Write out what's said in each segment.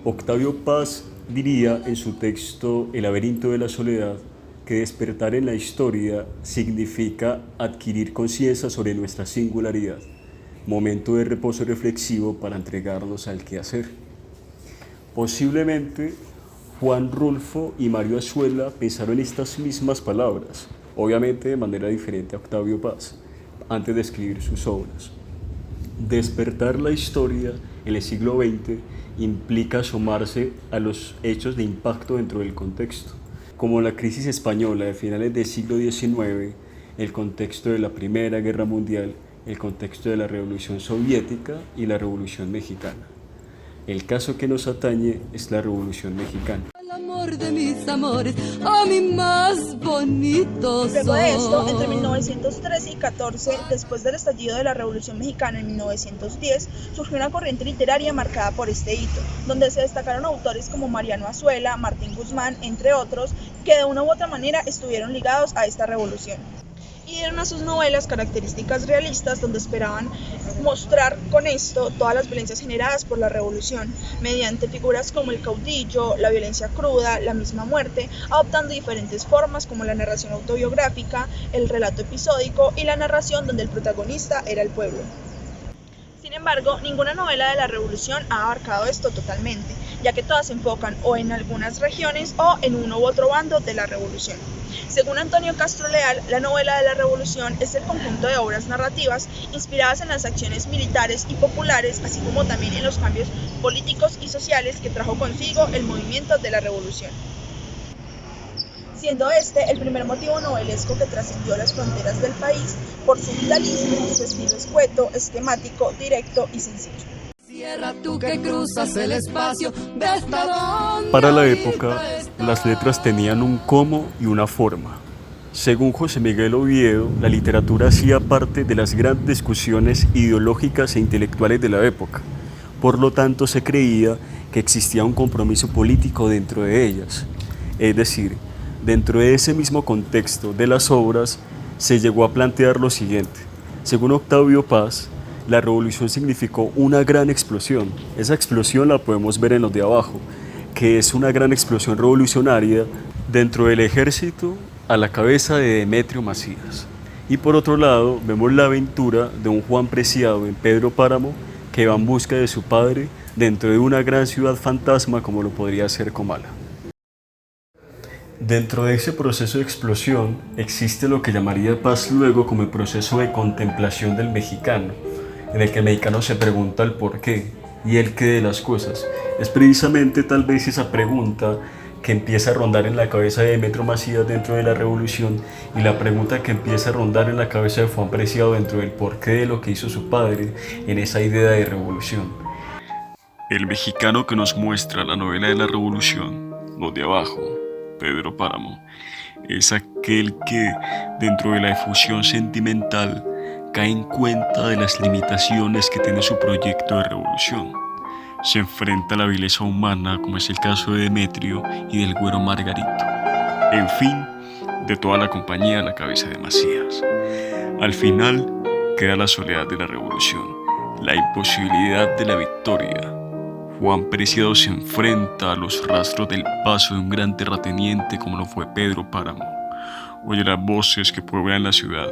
Octavio Paz diría en su texto El laberinto de la soledad que despertar en la historia significa adquirir conciencia sobre nuestra singularidad, momento de reposo reflexivo para entregarnos al quehacer. Posiblemente Juan Rulfo y Mario Azuela pensaron estas mismas palabras, obviamente de manera diferente a Octavio Paz, antes de escribir sus obras. Despertar la historia en el siglo XX implica asomarse a los hechos de impacto dentro del contexto, como la crisis española de finales del siglo XIX, el contexto de la Primera Guerra Mundial, el contexto de la Revolución Soviética y la Revolución Mexicana. El caso que nos atañe es la Revolución Mexicana. El amor de mis amores, a mi más bonito. Luego de esto, entre 1913 y 14, después del estallido de la Revolución Mexicana en 1910, surgió una corriente literaria marcada por este hito, donde se destacaron autores como Mariano Azuela, Martín Guzmán, entre otros, que de una u otra manera estuvieron ligados a esta revolución. Y dieron a sus novelas características realistas donde esperaban mostrar con esto todas las violencias generadas por la revolución, mediante figuras como el caudillo, la violencia cruda, la misma muerte, adoptando diferentes formas como la narración autobiográfica, el relato episódico y la narración donde el protagonista era el pueblo. Sin embargo, ninguna novela de la revolución ha abarcado esto totalmente, ya que todas se enfocan o en algunas regiones o en uno u otro bando de la revolución. Según Antonio Castro Leal, la novela de la revolución es el conjunto de obras narrativas inspiradas en las acciones militares y populares, así como también en los cambios políticos y sociales que trajo consigo el movimiento de la revolución, siendo este el primer motivo novelesco que trascendió las fronteras del país por su vitalismo, su estilo escueto, esquemático, directo y sencillo. Cierra tú que cruzas el espacio, ve hasta dónde. Para la época, las letras tenían un cómo y una forma. Según José Miguel Oviedo, la literatura hacía parte de las grandes discusiones ideológicas e intelectuales de la época. Por lo tanto, se creía que existía un compromiso político dentro de ellas. Es decir, dentro de ese mismo contexto de las obras, se llegó a plantear lo siguiente. Según Octavio Paz, la revolución significó una gran explosión. Esa explosión la podemos ver en los de abajo, que es una gran explosión revolucionaria dentro del ejército a la cabeza de Demetrio Macías. Y por otro lado, vemos la aventura de un Juan Preciado en Pedro Páramo que va en busca de su padre dentro de una gran ciudad fantasma como lo podría ser Comala. Dentro de ese proceso de explosión existe lo que llamaría Paz luego como el proceso de contemplación del mexicano, en el que el mexicano se pregunta el por qué y el qué de las cosas. Es precisamente tal vez esa pregunta que empieza a rondar en la cabeza de Demetrio Macías dentro de la revolución y la pregunta que empieza a rondar en la cabeza de Juan Preciado dentro del porqué de lo que hizo su padre en esa idea de revolución. El mexicano que nos muestra la novela de la revolución, los de abajo, Pedro Páramo, es aquel que dentro de la efusión sentimental cae en cuenta de las limitaciones que tiene su proyecto de revolución. Se enfrenta a la vileza humana, como es el caso de Demetrio y del güero Margarito. En fin, de toda la compañía a la cabeza de Macías. Al final, queda la soledad de la revolución, la imposibilidad de la victoria. Juan Preciado se enfrenta a los rastros del paso de un gran terrateniente como lo fue Pedro Páramo. Oye las voces que pueblan la ciudad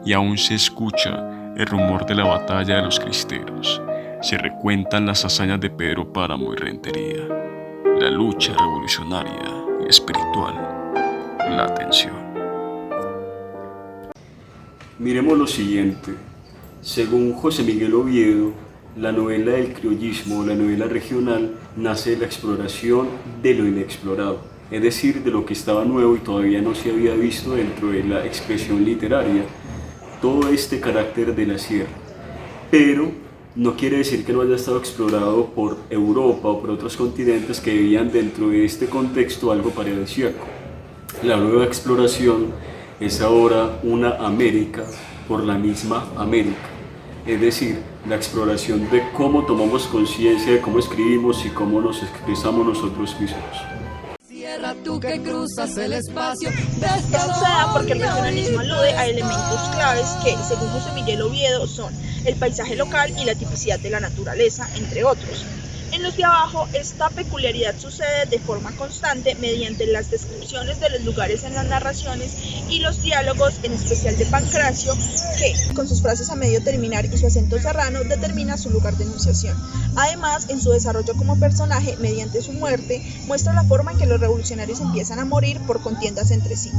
y aún se escucha el rumor de la batalla de los cristeros. Se recuentan las hazañas de Pedro Páramo y Rentería, la lucha revolucionaria y espiritual, la tensión. Miremos lo siguiente. Según José Miguel Oviedo, la novela del criollismo, la novela regional, nace de la exploración de lo inexplorado, es decir, de lo que estaba nuevo y todavía no se había visto dentro de la expresión literaria, todo este carácter de la sierra. Pero no quiere decir que no haya estado explorado por Europa o por otros continentes que vivían dentro de este contexto algo paradisíaco. La nueva exploración es ahora una América por la misma América, es decir, la exploración de cómo tomamos conciencia de cómo escribimos y cómo nos expresamos nosotros mismos. Cierra tú que cruzas el espacio. Esto se da porque el regionalismo alude a elementos claves que, según José Miguel Oviedo, son el paisaje local y la tipicidad de la naturaleza, entre otros. En los de abajo, esta peculiaridad sucede de forma constante mediante las descripciones de los lugares en las narraciones y los diálogos, en especial de Pancracio, que, con sus frases a medio terminar y su acento serrano, determina su lugar de enunciación. Además, en su desarrollo como personaje, mediante su muerte, muestra la forma en que los revolucionarios empiezan a morir por contiendas entre sí.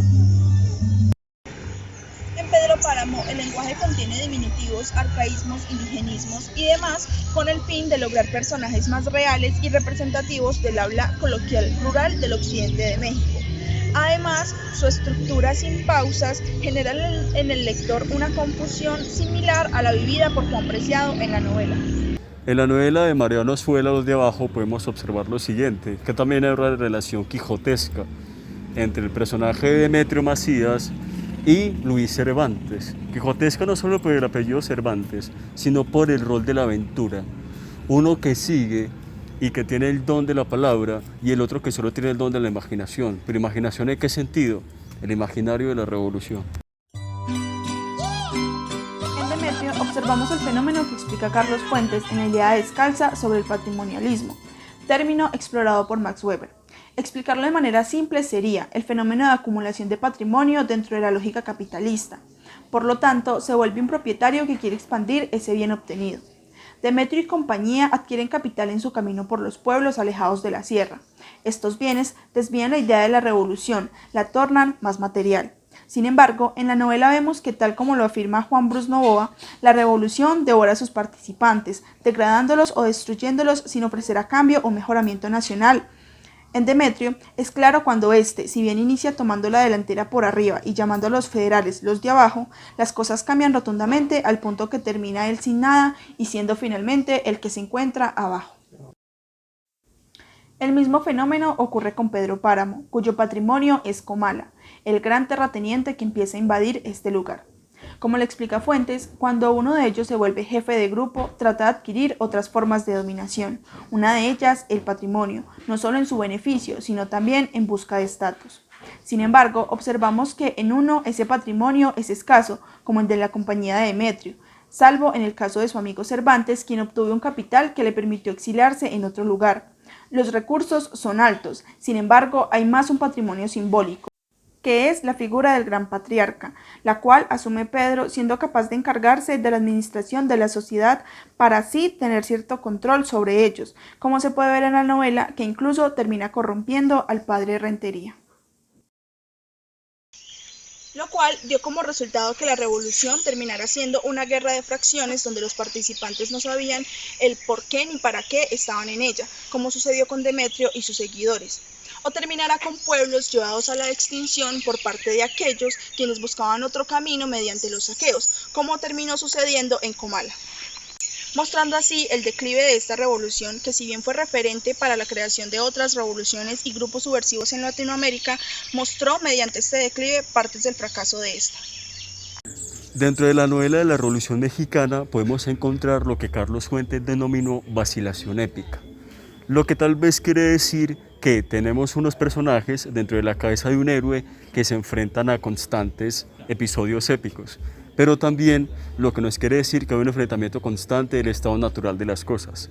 En Pedro Páramo, el lenguaje contiene diminutivos, arcaísmos, indigenismos y demás, con el fin de lograr personajes más reales y representativos del habla coloquial rural del occidente de México. Además, su estructura sin pausas genera en el lector una confusión similar a la vivida por Juan Preciado en la novela. En la novela de Mariano Azuela, Los de Abajo, podemos observar lo siguiente, que también hay una relación quijotesca entre el personaje de Demetrio Macías y Luis Cervantes. Quijotesca no solo por el apellido Cervantes, sino por el rol de la aventura. Uno que sigue y que tiene el don de la palabra, y el otro que solo tiene el don de la imaginación. ¿Pero imaginación en qué sentido? El imaginario de la revolución. En Demetrio observamos el fenómeno que explica Carlos Fuentes en la idea descalza sobre el patrimonialismo, término explorado por Max Weber. Explicarlo de manera simple sería el fenómeno de acumulación de patrimonio dentro de la lógica capitalista. Por lo tanto, se vuelve un propietario que quiere expandir ese bien obtenido. Demetrio y compañía adquieren capital en su camino por los pueblos alejados de la sierra. Estos bienes desvían la idea de la revolución, la tornan más material. Sin embargo, en la novela vemos que, tal como lo afirma Juan Brus Novoa, la revolución devora a sus participantes, degradándolos o destruyéndolos sin ofrecer a cambio un mejoramiento nacional. En Demetrio es claro cuando éste, si bien inicia tomando la delantera por arriba y llamando a los federales los de abajo, las cosas cambian rotundamente al punto que termina él sin nada y siendo finalmente el que se encuentra abajo. El mismo fenómeno ocurre con Pedro Páramo, cuyo patrimonio es Comala, el gran terrateniente que empieza a invadir este lugar. Como le explica Fuentes, cuando uno de ellos se vuelve jefe de grupo, trata de adquirir otras formas de dominación, una de ellas el patrimonio, no solo en su beneficio, sino también en busca de estatus. Sin embargo, observamos que en uno ese patrimonio es escaso, como el de la compañía de Demetrio, salvo en el caso de su amigo Cervantes, quien obtuvo un capital que le permitió exiliarse en otro lugar. Los recursos son altos, sin embargo, hay más un patrimonio simbólico, que es la figura del gran patriarca, la cual asume Pedro siendo capaz de encargarse de la administración de la sociedad para así tener cierto control sobre ellos, como se puede ver en la novela, que incluso termina corrompiendo al padre Rentería. Lo cual dio como resultado que la revolución terminara siendo una guerra de fracciones donde los participantes no sabían el por qué ni para qué estaban en ella, como sucedió con Demetrio y sus seguidores. O terminará con pueblos llevados a la extinción por parte de aquellos quienes buscaban otro camino mediante los saqueos, como terminó sucediendo en Comala. Mostrando así el declive de esta revolución, que si bien fue referente para la creación de otras revoluciones y grupos subversivos en Latinoamérica, mostró mediante este declive partes del fracaso de esta. Dentro de la novela de la Revolución Mexicana podemos encontrar lo que Carlos Fuentes denominó vacilación épica, lo que tal vez quiere decir que tenemos unos personajes dentro de la cabeza de un héroe que se enfrentan a constantes episodios épicos, pero también lo que nos quiere decir que hay un enfrentamiento constante del estado natural de las cosas.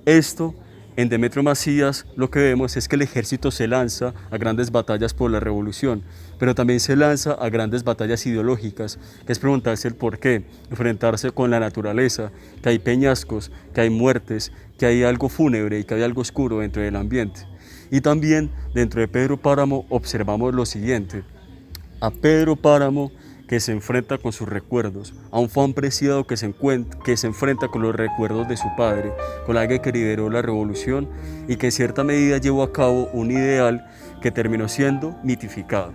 Esto, en Demetrio Macías, lo que vemos es que el ejército se lanza a grandes batallas por la revolución, pero también se lanza a grandes batallas ideológicas, que es preguntarse el por qué, enfrentarse con la naturaleza, que hay peñascos, que hay muertes, que hay algo fúnebre y que hay algo oscuro dentro del ambiente. Y también dentro de Pedro Páramo observamos lo siguiente: a Pedro Páramo, que se enfrenta con sus recuerdos, a un Juan Preciado que se enfrenta con los recuerdos de su padre, con alguien que lideró la revolución y que en cierta medida llevó a cabo un ideal que terminó siendo mitificado.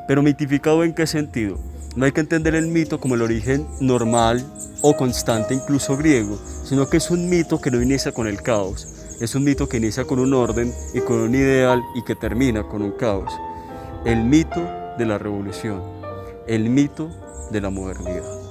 Pero ¿mitificado en qué sentido? No hay que entender el mito como el origen normal o constante, incluso griego, sino que es un mito que no inicia con el caos, es un mito que inicia con un orden y con un ideal y que termina con un caos. El mito de la revolución. El mito de la modernidad.